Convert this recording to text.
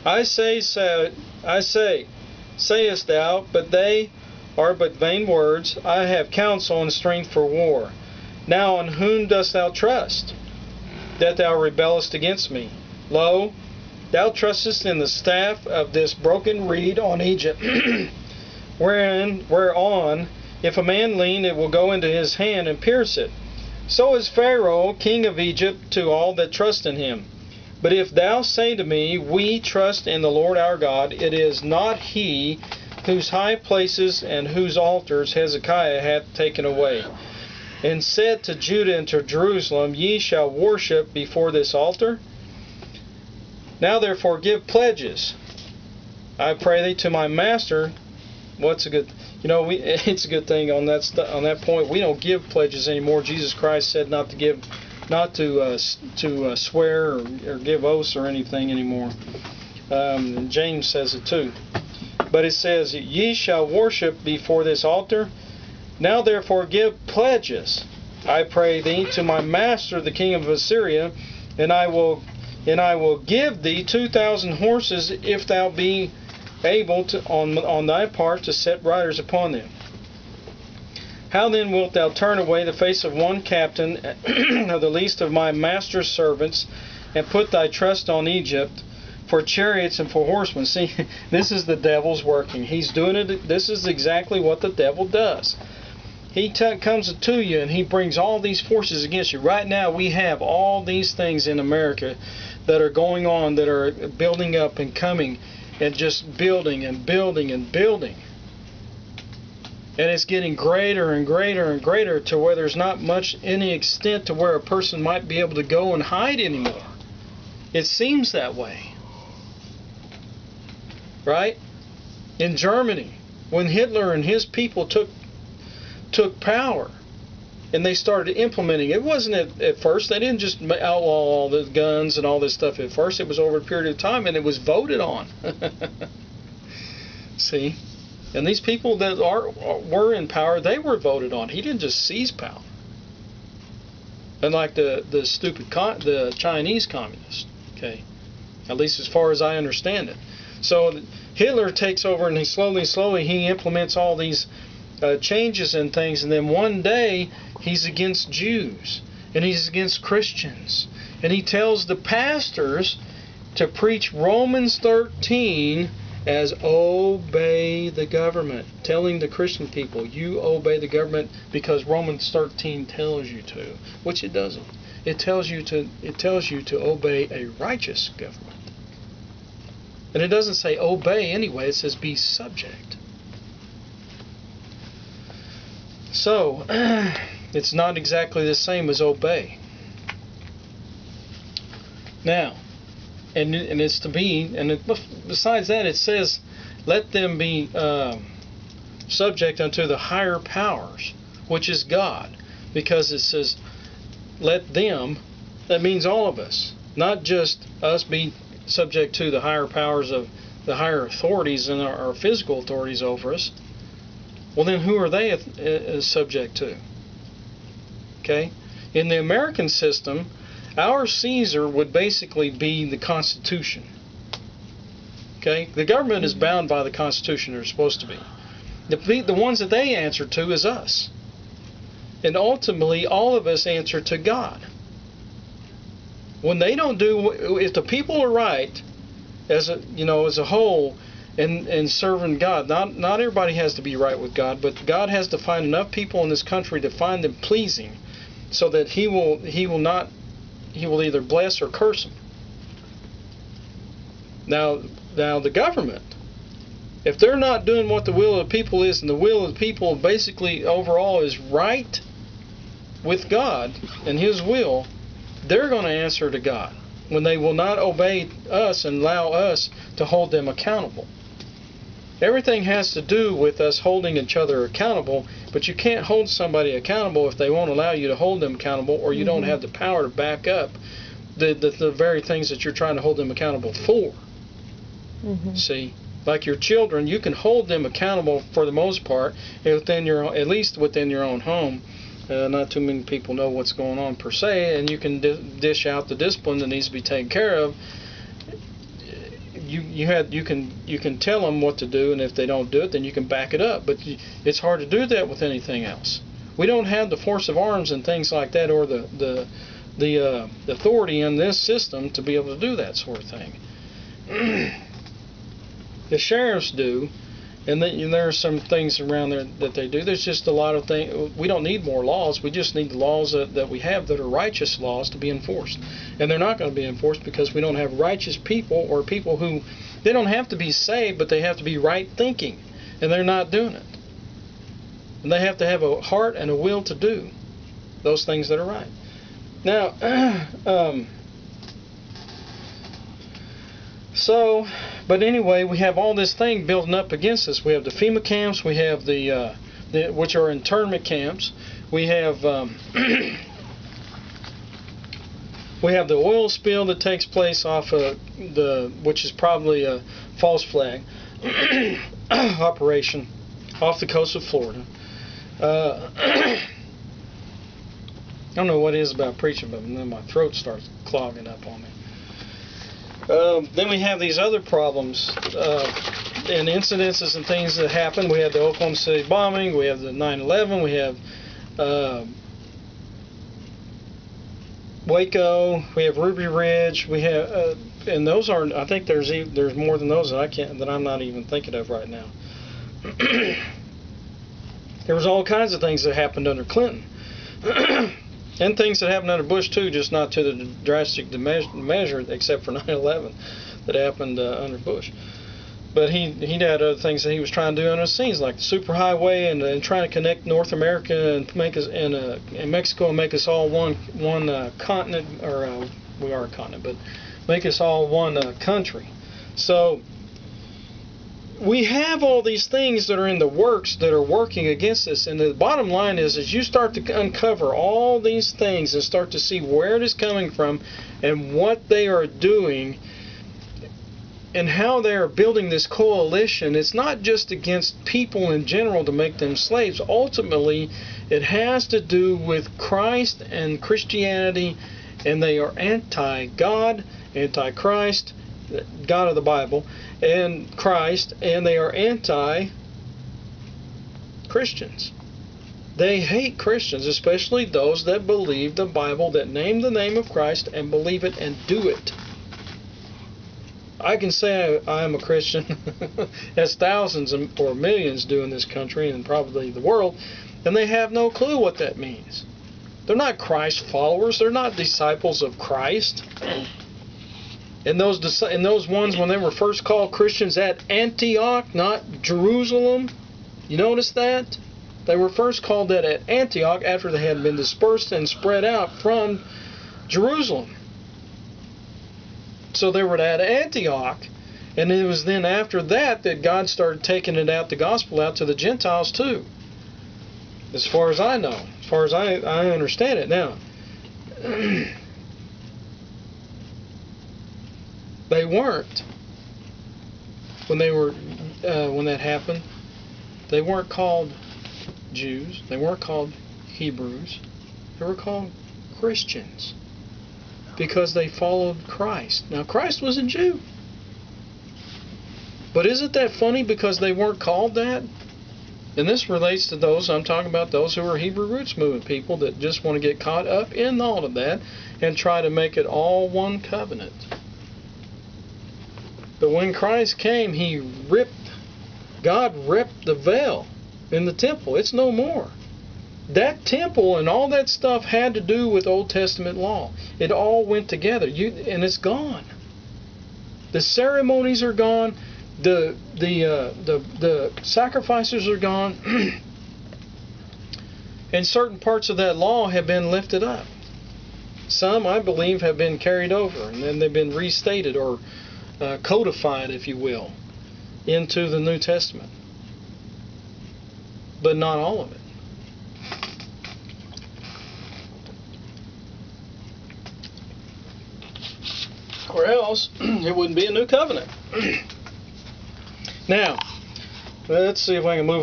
I say, sayest thou, but they are but vain words. I have counsel and strength for war. Now on whom dost thou trust, that thou rebellest against me? Lo, thou trustest in the staff of this broken reed on Egypt, whereon, if a man lean, it will go into his hand and pierce it. So is Pharaoh, king of Egypt, to all that trust in him. But if thou say to me, We trust in the Lord our God, it is not he whose high places and whose altars Hezekiah hath taken away, and said to Judah and to Jerusalem, Ye shall worship before this altar. Now therefore give pledges, I pray thee, to my master. What's a good, it's a good thing on that point. We don't give pledges anymore. Jesus Christ said not to swear or give oaths or anything anymore. James says it too. But it says, Ye shall worship before this altar. Now therefore give pledges, I pray thee, to my master the king of Assyria, and I will give thee 2,000 horses, if thou be able to, on thy part, to set riders upon them. How then wilt thou turn away the face of one captain of the least of my master's servants, and put thy trust on Egypt for chariots and for horsemen? See, this is the devil's working. He's doing it. This is exactly what the devil does. He comes to you and he brings all these forces against you. Right now we have all these things in America that are going on, that are building up and coming, and just building and building and building. And it's getting greater and greater and greater, to where there's not much any extent to where a person might be able to go and hide anymore. It seems that way. Right? In Germany, when Hitler and his people took power and they started implementing, it wasn't at first, they didn't just outlaw all the guns and all this stuff at first. It was over a period of time, and it was voted on. See? And these people that were in power, they were voted on. He didn't just seize power. Unlike the stupid the Chinese communists. Okay? At least as far as I understand it. So Hitler takes over, and he slowly he implements all these changes and things, and then one day he's against Jews and he's against Christians, and he tells the pastors to preach Romans 13 as obey the government, telling the Christian people, you obey the government because Romans 13 tells you to, which it doesn't. It tells you to obey a righteous government. And it doesn't say obey anyway, it says be subject. So, it's not exactly the same as obey. Now, and it's to be, and besides that, it says, let them be subject unto the higher powers, which is God. Because it says, let them, that means all of us, not just us be subject to the higher powers of the higher authorities and our physical authorities over us. Well, then who are they subject to? Okay? In the American system, our Caesar would basically be the Constitution. Okay? The government is bound by the Constitution. They're supposed to be. The ones that they answer to is us. And ultimately, all of us answer to God. When they don't do, if the people are right, as a whole, and serving God, not everybody has to be right with God, but God has to find enough people in this country to find them pleasing, so that He will either bless or curse them. Now the government, if they're not doing what the will of the people is, and the will of the people basically overall is right with God and His will, they're going to answer to God when they will not obey us and allow us to hold them accountable. Everything has to do with us holding each other accountable, but you can't hold somebody accountable if they won't allow you to hold them accountable, or you don't have the power to back up the very things that you're trying to hold them accountable for. See? Like your children, you can hold them accountable for the most part at least within your own home. Not too many people know what's going on per se, and you can dish out the discipline that needs to be taken care of. you can tell them what to do, and if they don't do it, then you can back it up. But it's hard to do that with anything else. We don't have the force of arms and things like that, or the authority in this system to be able to do that sort of thing. The sheriffs do, and there are some things around there that they do. There's just a lot of things. We don't need more laws. We just need the laws that we have that are righteous laws to be enforced. And they're not going to be enforced because we don't have righteous people, or people who, they don't have to be saved, but they have to be right thinking. And they're not doing it. And they have to have a heart and a will to do those things that are right. Now, but anyway, we have all this thing building up against us. We have the FEMA camps. We have the which are internment camps. We have we have the oil spill that takes place off of which is probably a false flag operation off the coast of Florida. I don't know what it is about preaching, but then my throat starts clogging up on me. Then we have these other problems and incidences and things that happen. We have the Oklahoma City bombing. We have the 9/11. We have Waco. We have Ruby Ridge. We have, and those are. I think there's more than those that I'm not even thinking of right now. There was all kinds of things that happened under Clinton. And things that happened under Bush too, just not to the drastic measure, except for 9/11 that happened under Bush. But he had other things that he was trying to do under the scenes, like the superhighway and trying to connect North America and make us and Mexico and make us all one continent, or we are a continent, but make us all one country. So we have all these things that are in the works that are working against us, and the bottom line is, as you start to uncover all these things and start to see where it is coming from and what they are doing and how they are building this coalition, it's not just against people in general to make them slaves. Ultimately, it has to do with Christ and Christianity, and they are anti-God, anti-Christ, God of the Bible, and Christ, and they are anti-Christians. They hate Christians, especially those that believe the Bible, that name the name of Christ and believe it and do it. I can say I am a Christian, as thousands or millions do in this country and probably the world, and they have no clue what that means. They're not Christ followers. They're not disciples of Christ. And those ones, when they were first called Christians at Antioch, not Jerusalem, you notice that? They were first called that at Antioch after they had been dispersed and spread out from Jerusalem. So they were at Antioch, and it was then after that that God started taking it out, the gospel out to the Gentiles too. As far as I know, as far as I understand it now. They weren't, when that happened, they weren't called Jews, they weren't called Hebrews, they were called Christians, because they followed Christ. Now, Christ was a Jew, but isn't that funny, because they weren't called that? And this relates to those, I'm talking about those who are Hebrew roots movement people that just want to get caught up in all of that and try to make it all one covenant. But when Christ came, God ripped the veil in the temple. It's no more. That temple and all that stuff had to do with Old Testament law. It all went together, and it's gone. The ceremonies are gone. The sacrifices are gone. And certain parts of that law have been lifted up. Some, I believe, have been carried over, and then they've been restated or codified, if you will, into the New Testament. But not all of it. Or else it wouldn't be a new covenant. Now, let's see if I can move on.